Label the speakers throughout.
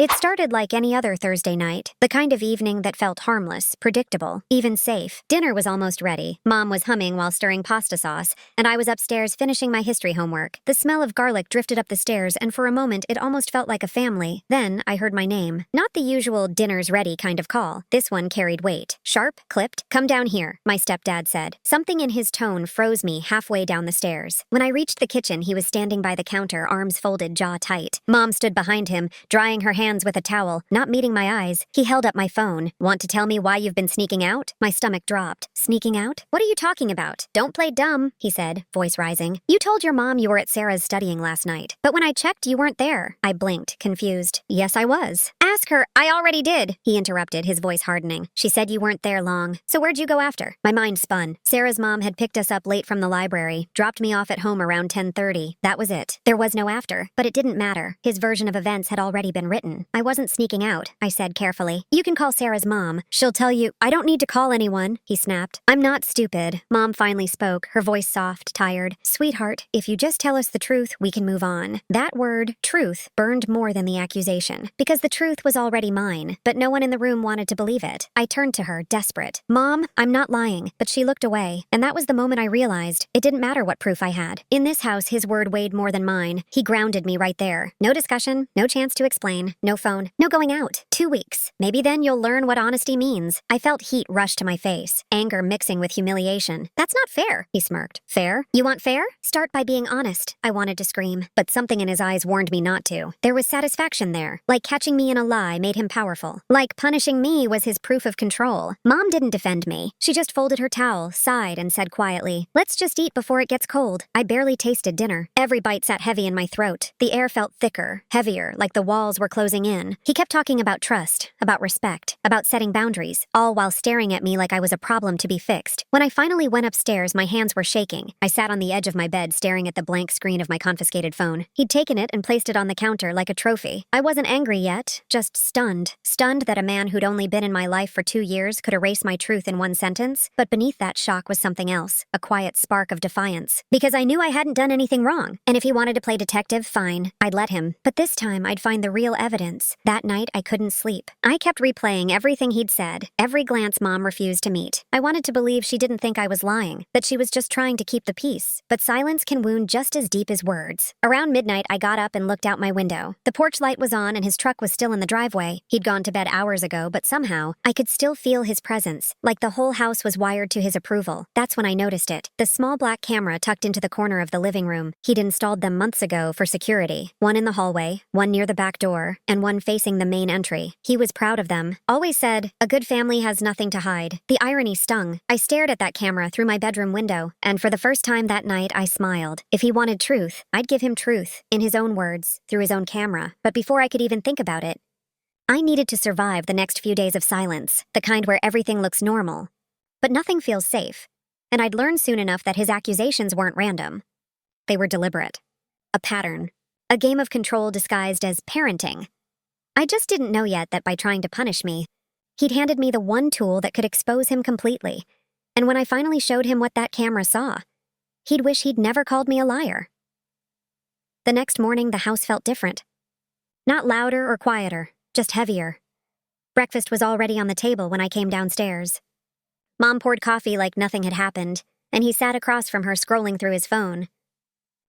Speaker 1: It started like any other Thursday night, the kind of evening that felt harmless, predictable, even safe. Dinner was almost ready. Mom was humming while stirring pasta sauce, and I was upstairs finishing my history homework. The smell of garlic drifted up the stairs, and for a moment it almost felt like a family. Then I heard my name. Not the usual dinner's ready kind of call. This one carried weight. Sharp, clipped. Come down here, my stepdad said. Something in his tone froze me halfway down the stairs. When I reached the kitchen, he was standing by the counter, arms folded, jaw tight. Mom stood behind him, drying her hands with a towel, not meeting my eyes. He held up my phone. Want to tell me why you've been sneaking out? My stomach dropped. Sneaking out? What are you talking about? Don't play dumb, he said, voice rising. You told your mom you were at Sarah's studying last night, but when I checked, you weren't there. I blinked, confused. Yes, I was. Ask her. I already did, he interrupted, his voice hardening. She said you weren't there long. So where'd you go after? My mind spun. Sarah's mom had picked us up late from the library, dropped me off at home around 10:30. That was it. There was no after, but it didn't matter. His version of events had already been written. I wasn't sneaking out, I said carefully. You can call Sarah's mom. She'll tell you. I don't need to call anyone, he snapped. I'm not stupid. Mom finally spoke, her voice soft, tired. Sweetheart, if you just tell us the truth, we can move on. That word, truth, burned more than the accusation, because the truth was already mine, but no one in the room wanted to believe it. I turned to her, desperate. Mom, I'm not lying, but she looked away, and that was the moment I realized it didn't matter what proof I had. In this house, his word weighed more than mine. He grounded me right there. No discussion, no chance to explain, no phone, no going out. 2 weeks. Maybe then you'll learn what honesty means. I felt heat rush to my face, anger mixing with humiliation. That's not fair, he smirked. Fair? You want fair? Start by being honest, I wanted to scream, but something in his eyes warned me not to. There was satisfaction there, like catching me in a lie made him powerful. Like punishing me was his proof of control. Mom didn't defend me. She just folded her towel, sighed, and said quietly, let's just eat before it gets cold. I barely tasted dinner. Every bite sat heavy in my throat. The air felt thicker, heavier, like the walls were closing in. He kept talking about trust, about respect, about setting boundaries, all while staring at me like I was a problem to be fixed. When I finally went upstairs, my hands were shaking. I sat on the edge of my bed staring at the blank screen of my confiscated phone. He'd taken it and placed it on the counter like a trophy. I wasn't angry yet, just stunned. Stunned that a man who'd only been in my life for 2 years could erase my truth in one sentence. But beneath that shock was something else, a quiet spark of defiance. Because I knew I hadn't done anything wrong, and if he wanted to play detective, fine, I'd let him. But this time, I'd find the real evidence. That night, I couldn't sleep. I kept replaying everything he'd said, every glance Mom refused to meet. I wanted to believe she didn't think I was lying, that she was just trying to keep the peace. But silence can wound just as deep as words. Around midnight, I got up and looked out my window. The porch light was on and his truck was still in the driveway. He'd gone to bed hours ago, but somehow, I could still feel his presence, like the whole house was wired to his approval. That's when I noticed it. The small black camera tucked into the corner of the living room. He'd installed them months ago for security. One in the hallway, one near the back door, and one facing the main entry. He was proud of them. Always said, a good family has nothing to hide. The irony stung. I stared at that camera through my bedroom window, and for the first time that night, I smiled. If he wanted truth, I'd give him truth, in his own words, through his own camera. But before I could even think about it, I needed to survive the next few days of silence, the kind where everything looks normal, but nothing feels safe. And I'd learned soon enough that his accusations weren't random. They were deliberate. A pattern. A game of control disguised as parenting. I just didn't know yet that by trying to punish me, he'd handed me the one tool that could expose him completely. And when I finally showed him what that camera saw, he'd wish he'd never called me a liar. The next morning, the house felt different. Not louder or quieter, just heavier. Breakfast was already on the table when I came downstairs. Mom poured coffee like nothing had happened, and he sat across from her scrolling through his phone.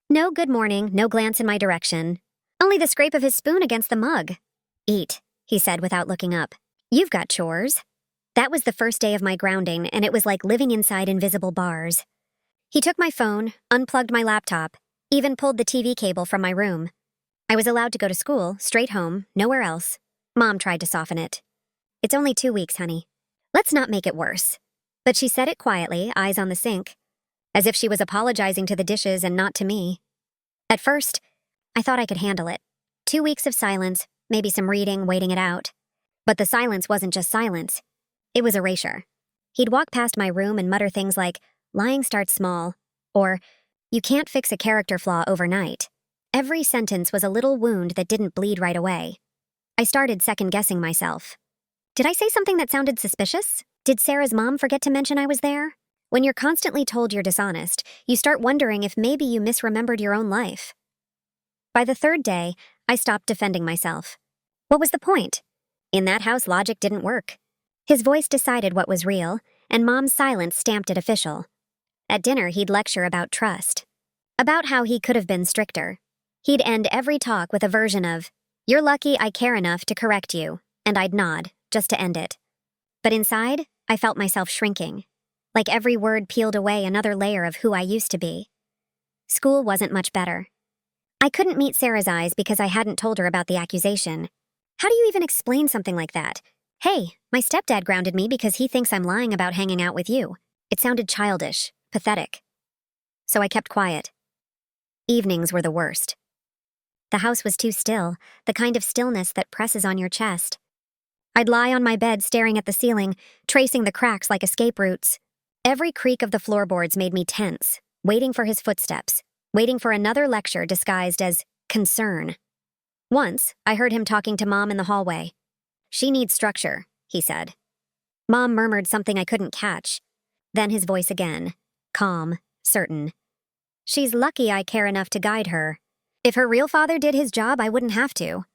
Speaker 1: No good morning, no glance in my direction. Only the scrape of his spoon against the mug. Eat, he said without looking up. You've got chores. That was the first day of my grounding, and it was like living inside invisible bars. He took my phone, unplugged my laptop, even pulled the TV cable from my room. I was allowed to go to school, straight home, nowhere else. Mom tried to soften it. It's only 2 weeks, honey. Let's not make it worse. But she said it quietly, eyes on the sink, as if she was apologizing to the dishes and not to me. At first, I thought I could handle it. 2 weeks of silence, maybe some reading, waiting it out. But the silence wasn't just silence. It was erasure. He'd walk past my room and mutter things like, lying starts small, or, you can't fix a character flaw overnight. Every sentence was a little wound that didn't bleed right away. I started second-guessing myself. Did I say something that sounded suspicious? Did Sarah's mom forget to mention I was there? When you're constantly told you're dishonest, you start wondering if maybe you misremembered your own life. By the third day, I stopped defending myself. What was the point? In that house, logic didn't work. His voice decided what was real, and Mom's silence stamped it official. At dinner, he'd lecture about trust. About how he could have been stricter. He'd end every talk with a version of, "You're lucky I care enough to correct you," and I'd nod, just to end it. But inside, I felt myself shrinking. Like every word peeled away another layer of who I used to be. School wasn't much better. I couldn't meet Sarah's eyes because I hadn't told her about the accusation. How do you even explain something like that? "Hey, my stepdad grounded me because he thinks I'm lying about hanging out with you." It sounded childish, pathetic. So I kept quiet. Evenings were the worst. The house was too still, the kind of stillness that presses on your chest. I'd lie on my bed staring at the ceiling, tracing the cracks like escape routes. Every creak of the floorboards made me tense, waiting for his footsteps, waiting for another lecture disguised as concern. Once, I heard him talking to Mom in the hallway. "She needs structure," he said. Mom murmured something I couldn't catch. Then his voice again, calm, certain. "She's lucky I care enough to guide her. If her real father did his job, I wouldn't have to."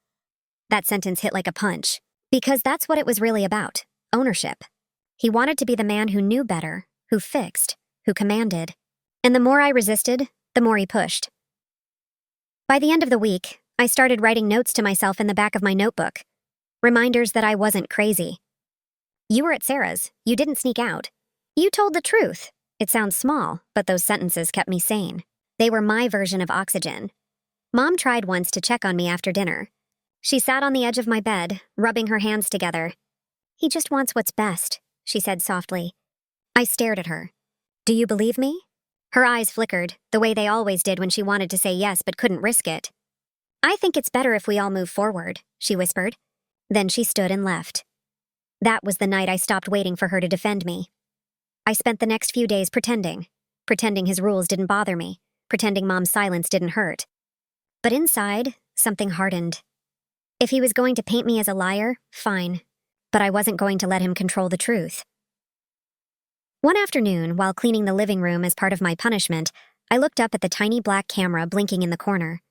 Speaker 1: That sentence hit like a punch, because that's what it was really about, ownership. He wanted to be the man who knew better, who fixed, who commanded. And the more I resisted, the more he pushed. By the end of the week, I started writing notes to myself in the back of my notebook. Reminders that I wasn't crazy. "You were at Sarah's. You didn't sneak out. You told the truth." It sounds small, but those sentences kept me sane. They were my version of oxygen. Mom tried once to check on me after dinner. She sat on the edge of my bed, rubbing her hands together. "He just wants what's best," she said softly. I stared at her. "Do you believe me?" Her eyes flickered, the way they always did when she wanted to say yes but couldn't risk it. "I think it's better if we all move forward," she whispered. Then she stood and left. That was the night I stopped waiting for her to defend me. I spent the next few days pretending his rules didn't bother me, pretending Mom's silence didn't hurt. But inside, something hardened. If he was going to paint me as a liar, fine. But I wasn't going to let him control the truth. One afternoon, while cleaning the living room as part of my punishment, I looked up at the tiny black camera blinking in the corner.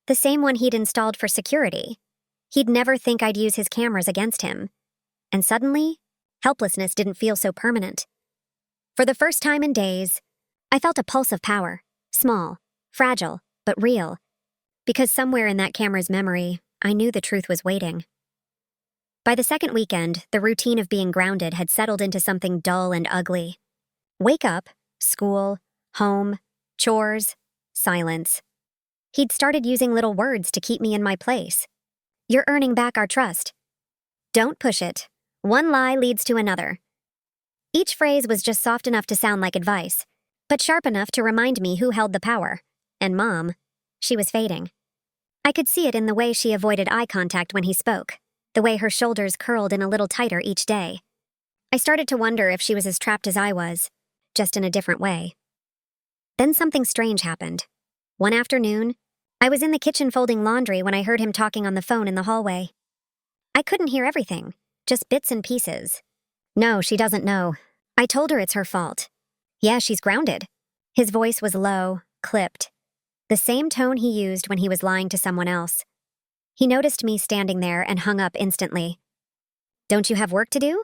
Speaker 1: The same one he'd installed for security. He'd never think I'd use his cameras against him. And suddenly, helplessness didn't feel so permanent. For the first time in days, I felt a pulse of power. Small, fragile, but real. Because somewhere in that camera's memory, I knew the truth was waiting. By the second weekend, the routine of being grounded had settled into something dull and ugly. Wake up, school, home, chores, silence. He'd started using little words to keep me in my place. "You're earning back our trust. Don't push it. One lie leads to another." Each phrase was just soft enough to sound like advice, but sharp enough to remind me who held the power. And Mom, she was fading. I could see it in the way she avoided eye contact when he spoke, the way her shoulders curled in a little tighter each day. I started to wonder if she was as trapped as I was, just in a different way. Then something strange happened. One afternoon, I was in the kitchen folding laundry when I heard him talking on the phone in the hallway. I couldn't hear everything, just bits and pieces. "No, she doesn't know. I told her it's her fault. Yeah, she's grounded." His voice was low, clipped. The same tone he used when he was lying to someone else. He noticed me standing there and hung up instantly. "Don't you have work to do?"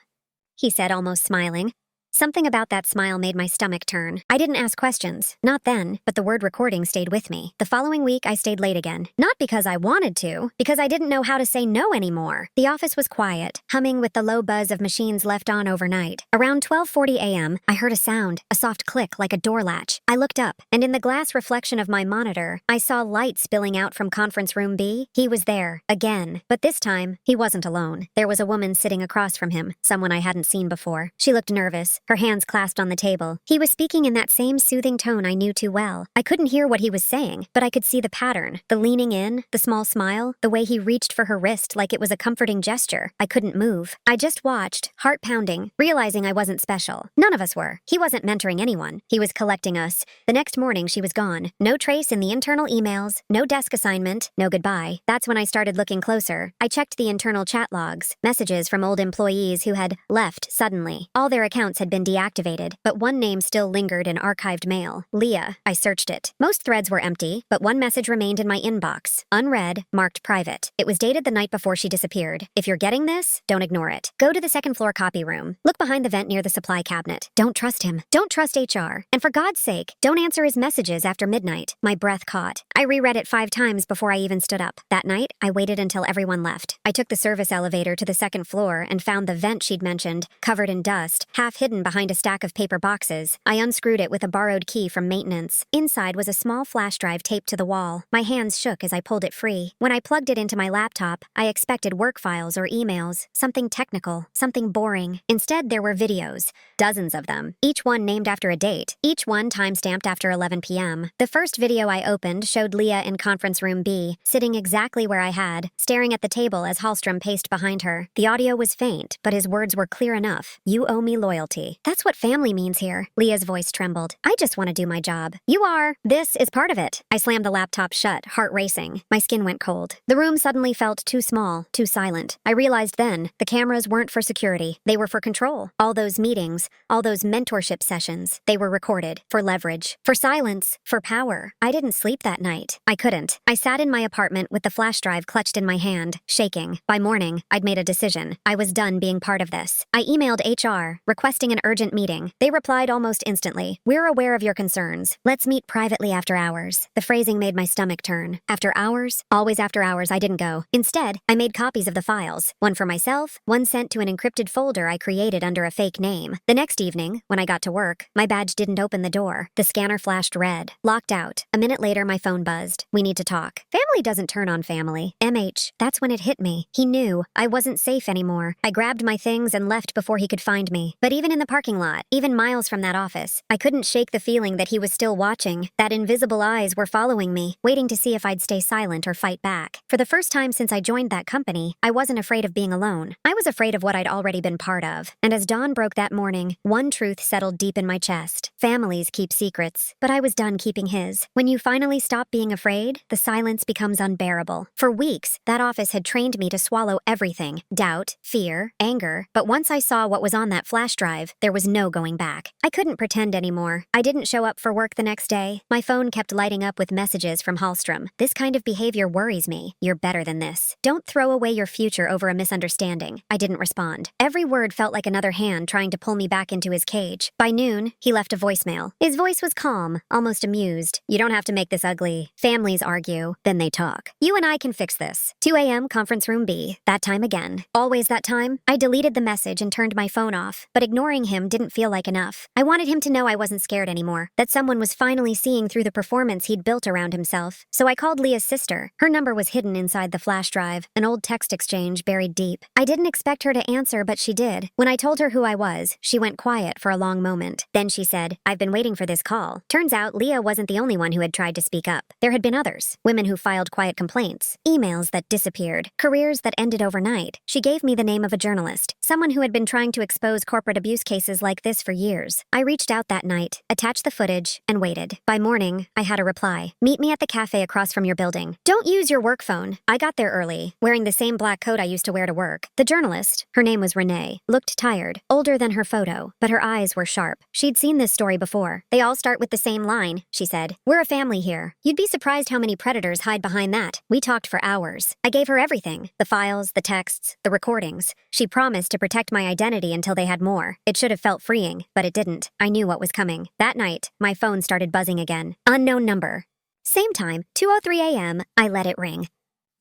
Speaker 1: he said, almost smiling. Something about that smile made my stomach turn. I didn't ask questions, not then, but the word recording stayed with me. The following week, I stayed late again. Not because I wanted to, because I didn't know how to say no anymore. The office was quiet, humming with the low buzz of machines left on overnight. Around 12:40 a.m., I heard a sound, a soft click like a door latch. I looked up, and in the glass reflection of my monitor, I saw light spilling out from conference room B. He was there, again. But this time, he wasn't alone. There was a woman sitting across from him, someone I hadn't seen before. She looked nervous, her hands clasped on the table. He was speaking in that same soothing tone I knew too well. I couldn't hear what he was saying, but I could see the pattern. The leaning in, the small smile, the way he reached for her wrist like it was a comforting gesture. I couldn't move. I just watched, heart pounding, realizing I wasn't special. None of us were. He wasn't mentoring anyone. He was collecting us. The next morning, she was gone. No trace in the internal emails, no desk assignment, no goodbye. That's when I started looking closer. I checked the internal chat logs, messages from old employees who had left suddenly. All their accounts had been been deactivated, but one name still lingered in archived mail. Leah. I searched it. Most threads were empty, but one message remained in my inbox. Unread, marked private. It was dated the night before she disappeared. If you're getting this, don't ignore it. Go to the second floor copy room. Look behind the vent near the supply cabinet. Don't trust him. Don't trust HR. And for God's sake, don't answer his messages after midnight. My breath caught. I reread it 5 times before I even stood up. That night, I waited until everyone left. I took the service elevator to the second floor and found the vent she'd mentioned, covered in dust, half hidden behind a stack of paper boxes. I unscrewed it with a borrowed key from maintenance. Inside was a small flash drive taped to the wall. My hands shook as I pulled it free. When I plugged it into my laptop, I expected work files or emails, something technical, something boring. Instead, there were videos, dozens of them, each one named after a date, each one time-stamped after 11 p.m. The first video I opened showed Leah in conference room B, sitting exactly where I had, staring at the table as Hallstrom paced behind her. The audio was faint, but his words were clear enough. You owe me loyalty. That's what family means here. Leah's voice trembled. I just want to do my job. You are. This is part of it. I slammed the laptop shut, heart racing. My skin went cold. The room suddenly felt too small, too silent. I realized then, the cameras weren't for security. They were for control. All those meetings, all those mentorship sessions, they were recorded. For leverage. For silence. For power. I didn't sleep that night. I couldn't. I sat in my apartment with the flash drive clutched in my hand, shaking. By morning, I'd made a decision. I was done being part of this. I emailed HR, requesting an urgent meeting. They replied almost instantly. We're aware of your concerns. Let's meet privately after hours. The phrasing made my stomach turn. After hours? Always after hours, I didn't go. Instead, I made copies of the files. One for myself, one sent to an encrypted folder I created under a fake name. The next evening, when I got to work, my badge didn't open the door. The scanner flashed red. Locked out. A minute later, my phone buzzed. We need to talk. Family doesn't turn on family. MH. That's when it hit me. He knew. I wasn't safe anymore. I grabbed my things and left before he could find me. But even in the parking lot, even miles from that office, I couldn't shake the feeling that he was still watching, that invisible eyes were following me, waiting to see if I'd stay silent or fight back. For the first time since I joined that company, I wasn't afraid of being alone. I was afraid of what I'd already been part of. And as dawn broke that morning, one truth settled deep in my chest. Families keep secrets, but I was done keeping his. When you finally stop being afraid, the silence becomes unbearable. For weeks, that office had trained me to swallow everything. Doubt, fear, anger. But once I saw what was on that flash drive, there was no going back. I couldn't pretend anymore. I didn't show up for work the next day. My phone kept lighting up with messages from Hallstrom. This kind of behavior worries me. You're better than this. Don't throw away your future over a misunderstanding. I didn't respond. Every word felt like another hand trying to pull me back into his cage. By noon, he left a voicemail. His voice was calm, almost amused. You don't have to make this ugly. Families argue, then they talk. You and I can fix this. 2 a.m. conference room B. That time again. Always that time. I deleted the message and turned my phone off, but ignoring him didn't feel like enough. I wanted him to know I wasn't scared anymore, that someone was finally seeing through the performance he'd built around himself. So I called Leah's sister. Her number was hidden inside the flash drive, an old text exchange buried deep. I didn't expect her to answer, but she did. When I told her who I was, she went quiet for a long moment. Then she said, I've been waiting for this call. Turns out Leah wasn't the only one who had tried to speak up. There had been others. Women who filed quiet complaints. Emails that disappeared. Careers that ended overnight. She gave me the name of a journalist. Someone who had been trying to expose corporate abuse cases like this for years. I reached out that night, attached the footage, and waited. By morning, I had a reply. Meet me at the cafe across from your building. Don't use your work phone. I got there early, wearing the same black coat I used to wear to work. The journalist, her name was Renee, looked tired, older than her photo, but her eyes were sharp. She'd seen this story before. They all start with the same line, she said. We're a family here. You'd be surprised how many predators hide behind that. We talked for hours. I gave her everything. The files, the texts, the recordings. She promised to protect my identity until they had more. It should have felt freeing, but it didn't. I knew what was coming. That night, my phone started buzzing again. Unknown number. Same time, 2:03 a.m., I let it ring.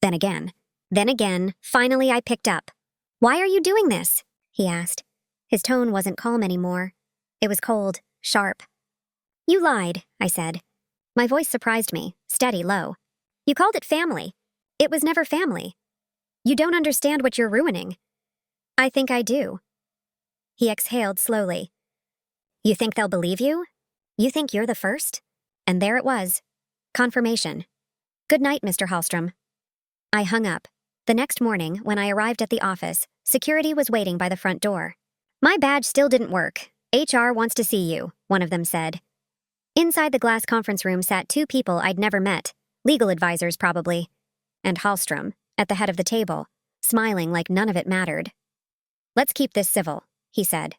Speaker 1: Then again. Then again. Finally, I picked up. Why are you doing this? He asked. His tone wasn't calm anymore. It was cold, sharp. You lied, I said. My voice surprised me, steady, low. You called it family. It was never family. You don't understand what you're ruining. I think I do. He exhaled slowly. You think they'll believe you? You think you're the first? And there it was. Confirmation. Good night, Mr. Hallstrom. I hung up. The next morning, when I arrived at the office, security was waiting by the front door. My badge still didn't work. HR wants to see you, one of them said. Inside the glass conference room sat 2 people I'd never met, legal advisors probably, and Hallstrom, at the head of the table, smiling like none of it mattered. Let's keep this civil, he said.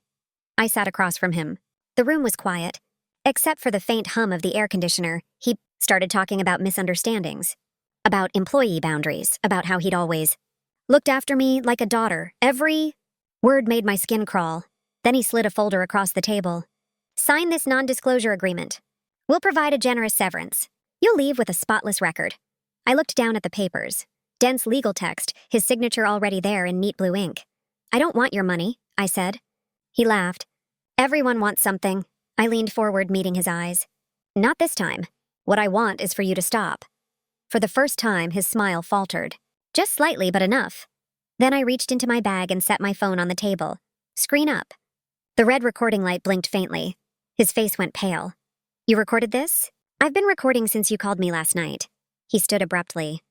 Speaker 1: I sat across from him. The room was quiet. Except for the faint hum of the air conditioner, he started talking about misunderstandings. About employee boundaries, about how he'd always looked after me like a daughter. Every word made my skin crawl. Then he slid a folder across the table. Sign this non-disclosure agreement. We'll provide a generous severance. You'll leave with a spotless record. I looked down at the papers. Dense legal text, his signature already there in neat blue ink. I don't want your money, I said. He laughed. Everyone wants something. I leaned forward, meeting his eyes. Not this time. What I want is for you to stop. For the first time, his smile faltered. Just slightly, but enough. Then I reached into my bag and set my phone on the table. Screen up. The red recording light blinked faintly. His face went pale. You recorded this? I've been recording since you called me last night. He stood abruptly.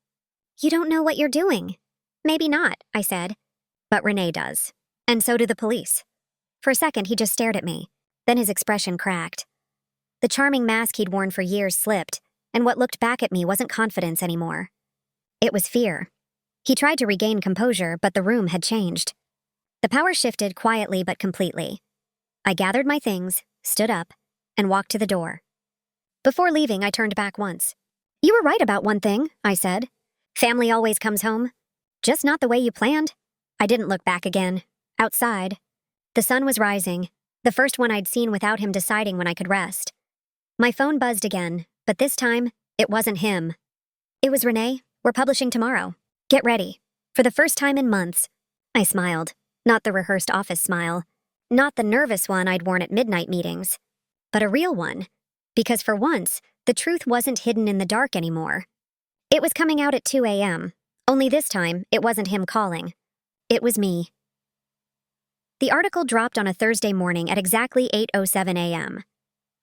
Speaker 1: You don't know what you're doing. Maybe not, I said. But Renee does. And so do the police. For a second, he just stared at me. Then his expression cracked. The charming mask he'd worn for years slipped, and what looked back at me wasn't confidence anymore. It was fear. He tried to regain composure, but the room had changed. The power shifted quietly but completely. I gathered my things, stood up, and walked to the door. Before leaving, I turned back once. You were right about one thing, I said. Family always comes home. Just not the way you planned. I didn't look back again. Outside. The sun was rising, the first one I'd seen without him deciding when I could rest. My phone buzzed again, but this time, it wasn't him. It was Renee. We're publishing tomorrow. Get ready. For the first time in months. I smiled. Not the rehearsed office smile. Not the nervous one I'd worn at midnight meetings. But a real one. Because for once, the truth wasn't hidden in the dark anymore. It was coming out at 2 a.m. Only this time, it wasn't him calling. It was me. The article dropped on a Thursday morning at exactly 8:07 a.m.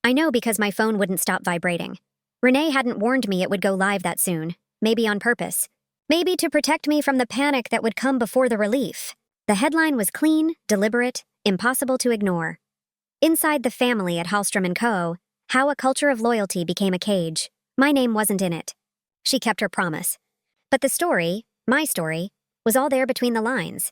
Speaker 1: I know because my phone wouldn't stop vibrating. Renee hadn't warned me it would go live that soon, maybe on purpose. Maybe to protect me from the panic that would come before the relief. The headline was clean, deliberate, impossible to ignore. Inside the family at Hallstrom & Co., how a culture of loyalty became a cage. My name wasn't in it. She kept her promise. But the story, my story, was all there between the lines.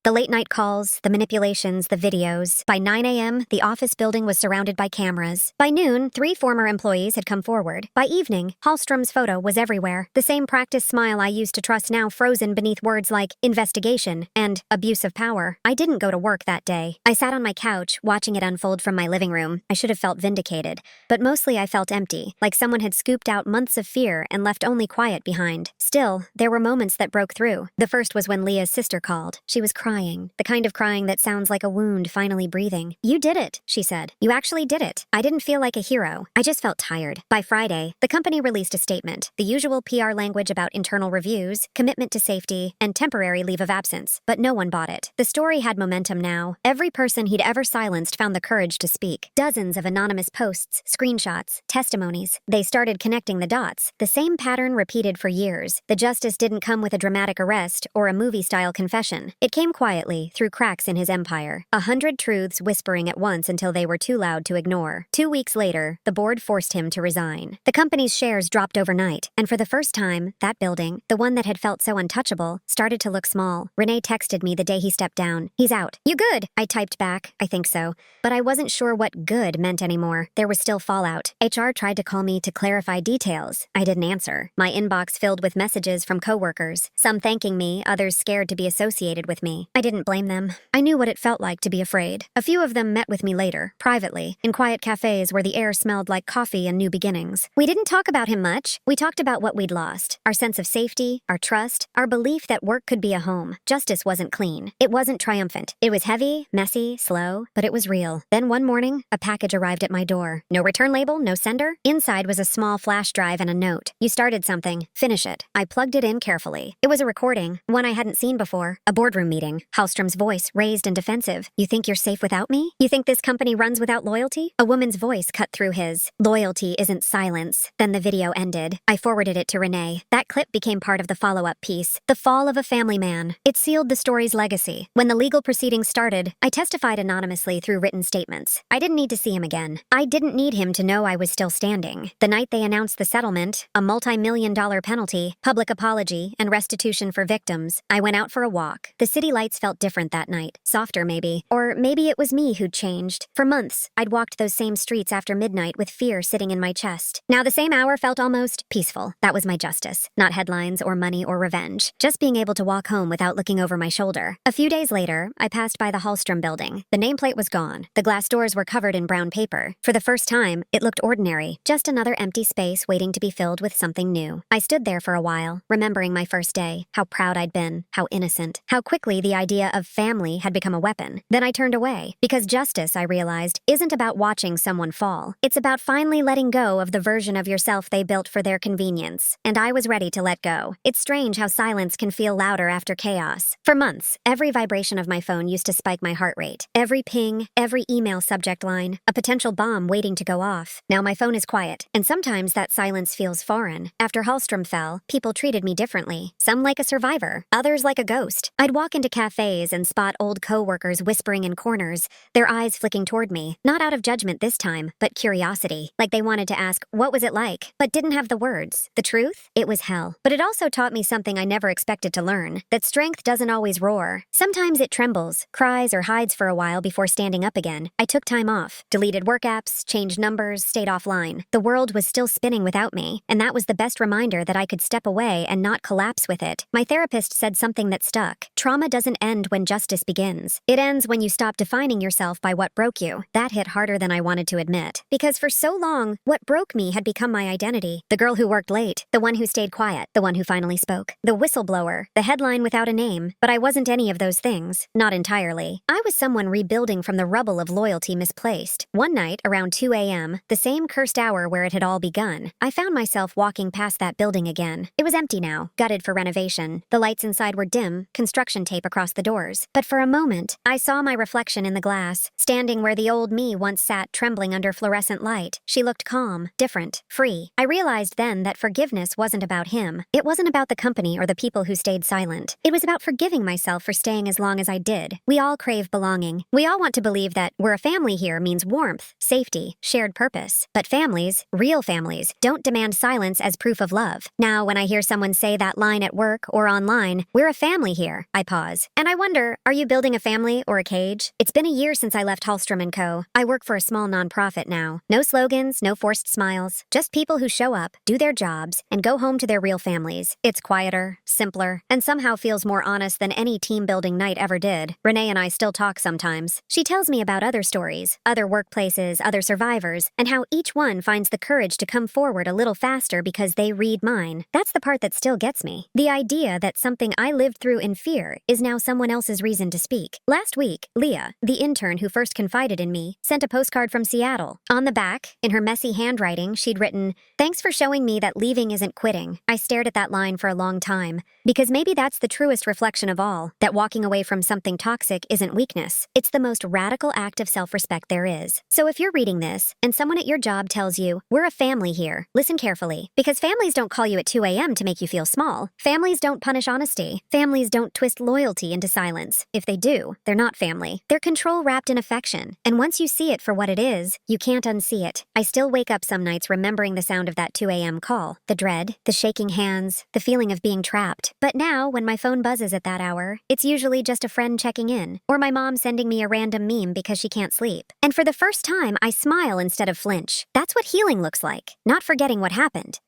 Speaker 1: The late-night calls, the manipulations, the videos. By 9 a.m., the office building was surrounded by cameras. By noon, 3 former employees had come forward. By evening, Hallstrom's photo was everywhere. The same practiced smile I used to trust now frozen beneath words like investigation and abuse of power. I didn't go to work that day. I sat on my couch, watching it unfold from my living room. I should have felt vindicated. But mostly I felt empty, like someone had scooped out months of fear and left only quiet behind. Still, there were moments that broke through. The first was when Leah's sister called. She was crying, the kind of crying that sounds like a wound finally breathing. You did it, she said. You actually did it. I didn't feel like a hero. I just felt tired. By Friday, the company released a statement, the usual PR language about internal reviews, commitment to safety, and temporary leave of absence. But no one bought it. The story had momentum now. Every person he'd ever silenced found the courage to speak. Dozens of anonymous posts, screenshots, testimonies. They started connecting the dots. The same pattern repeated for years. The justice didn't come with a dramatic arrest or a movie-style confession. It came quietly, through cracks in his empire. 100 truths whispering at once until they were too loud to ignore. 2 weeks later, the board forced him to resign. The company's shares dropped overnight, and for the first time, that building, the one that had felt so untouchable, started to look small. Renee texted me the day he stepped down. He's out. You good? I typed back, I think so. But I wasn't sure what good meant anymore. There was still fallout. HR tried to call me to clarify details. I didn't answer. My inbox filled with messages from coworkers, some thanking me, others scared to be associated with me. I didn't blame them. I knew what it felt like to be afraid. A few of them met with me later, privately, in quiet cafes where the air smelled like coffee and new beginnings. We didn't talk about him much. We talked about what we'd lost, our sense of safety, our trust, our belief that work could be a home. Justice wasn't clean. It wasn't triumphant. It was heavy, messy, slow, but it was real. Then one morning, a package arrived at my door. No return label, no sender. Inside was a small flash drive and a note. You started something. Finish it. I plugged it in carefully. It was a recording, one I hadn't seen before. A boardroom meeting. Hallstrom's voice, raised and defensive. You think you're safe without me? You think this company runs without loyalty? A woman's voice cut through his. Loyalty isn't silence. Then the video ended. I forwarded it to Renee. That clip became part of the follow-up piece. The fall of a family man. It sealed the story's legacy. When the legal proceedings started, I testified anonymously through written statements. I didn't need to see him again. I didn't need him to know I was still standing. The night they announced the settlement, a multi-million-dollar penalty, public apology, and restitution for victims, I went out for a walk. The city lights lights felt different that night, softer maybe. Or maybe it was me who'd changed. For months, I'd walked those same streets after midnight with fear sitting in my chest. Now the same hour felt almost peaceful. That was my justice. Not headlines or money or revenge. Just being able to walk home without looking over my shoulder. A few days later, I passed by the Hallstrom building. The nameplate was gone. The glass doors were covered in brown paper. For the first time, it looked ordinary. Just another empty space waiting to be filled with something new. I stood there for a while, remembering my first day. How proud I'd been. How innocent. How quickly the idea of family had become a weapon. Then I turned away. Because justice, I realized, isn't about watching someone fall. It's about finally letting go of the version of yourself they built for their convenience. And I was ready to let go. It's strange how silence can feel louder after chaos. For months, every vibration of my phone used to spike my heart rate. Every ping, every email subject line, a potential bomb waiting to go off. Now my phone is quiet, and sometimes that silence feels foreign. After Hallstrom fell, people treated me differently. Some like a survivor, others like a ghost. I'd walk into cafes and spot old co-workers whispering in corners, their eyes flicking toward me, not out of judgment this time, but curiosity. Like they wanted to ask, what was it like? But didn't have the words. The truth? It was hell. But it also taught me something I never expected to learn, that strength doesn't always roar. Sometimes it trembles, cries, or hides for a while before standing up again. I took time off, deleted work apps, changed numbers, stayed offline. The world was still spinning without me, and that was the best reminder that I could step away and not collapse with it. My therapist said something that stuck. Trauma doesn't end when justice begins. It ends when you stop defining yourself by what broke you. That hit harder than I wanted to admit. Because for so long, what broke me had become my identity. The girl who worked late, the one who stayed quiet, the one who finally spoke, the whistleblower, the headline without a name. But I wasn't any of those things. Not entirely. I was someone rebuilding from the rubble of loyalty misplaced. One night, around 2 a.m., the same cursed hour where it had all begun, I found myself walking past that building again. It was empty now, gutted for renovation. The lights inside were dim, construction tape across the doors. But for a moment, I saw my reflection in the glass, standing where the old me once sat trembling under fluorescent light. She looked calm, different, free. I realized then that forgiveness wasn't about him. It wasn't about the company or the people who stayed silent. It was about forgiving myself for staying as long as I did. We all crave belonging. We all want to believe that we're a family here means warmth, safety, shared purpose. But families, real families, don't demand silence as proof of love. Now, when I hear someone say that line at work or online, we're a family here, I pause. And I wonder, are you building a family or a cage? It's been a year since I left Hallstrom & Co. I work for a small nonprofit now. No slogans, no forced smiles. Just people who show up, do their jobs, and go home to their real families. It's quieter, simpler, and somehow feels more honest than any team-building night ever did. Renee and I still talk sometimes. She tells me about other stories, other workplaces, other survivors, and how each one finds the courage to come forward a little faster because they read mine. That's the part that still gets me. The idea that something I lived through in fear is now someone else's reason to speak. Last week, Leah, the intern who first confided in me, sent a postcard from Seattle. On the back, in her messy handwriting, she'd written, "Thanks for showing me that leaving isn't quitting." I stared at that line for a long time, because maybe that's the truest reflection of all, that walking away from something toxic isn't weakness. It's the most radical act of self-respect there is. So if you're reading this, and someone at your job tells you, "We're a family here," listen carefully. Because families don't call you at 2 a.m. to make you feel small. Families don't punish honesty. Families don't twist loyalty into silence. If they do, they're not family. They're control wrapped in affection. And once you see it for what it is, you can't unsee it. I still wake up some nights remembering the sound of that 2 a.m. call. The dread, the shaking hands, the feeling of being trapped. But now, when my phone buzzes at that hour, it's usually just a friend checking in, or my mom sending me a random meme because she can't sleep. And for the first time, I smile instead of flinch. That's what healing looks like, not forgetting what happened,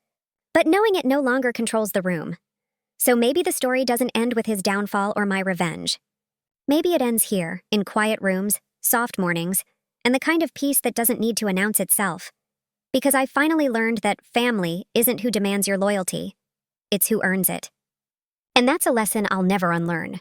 Speaker 1: but knowing it no longer controls the room. So maybe the story doesn't end with his downfall or my revenge. Maybe it ends here, in quiet rooms, soft mornings, and the kind of peace that doesn't need to announce itself. Because I finally learned that family isn't who demands your loyalty, it's who earns it. And that's a lesson I'll never unlearn.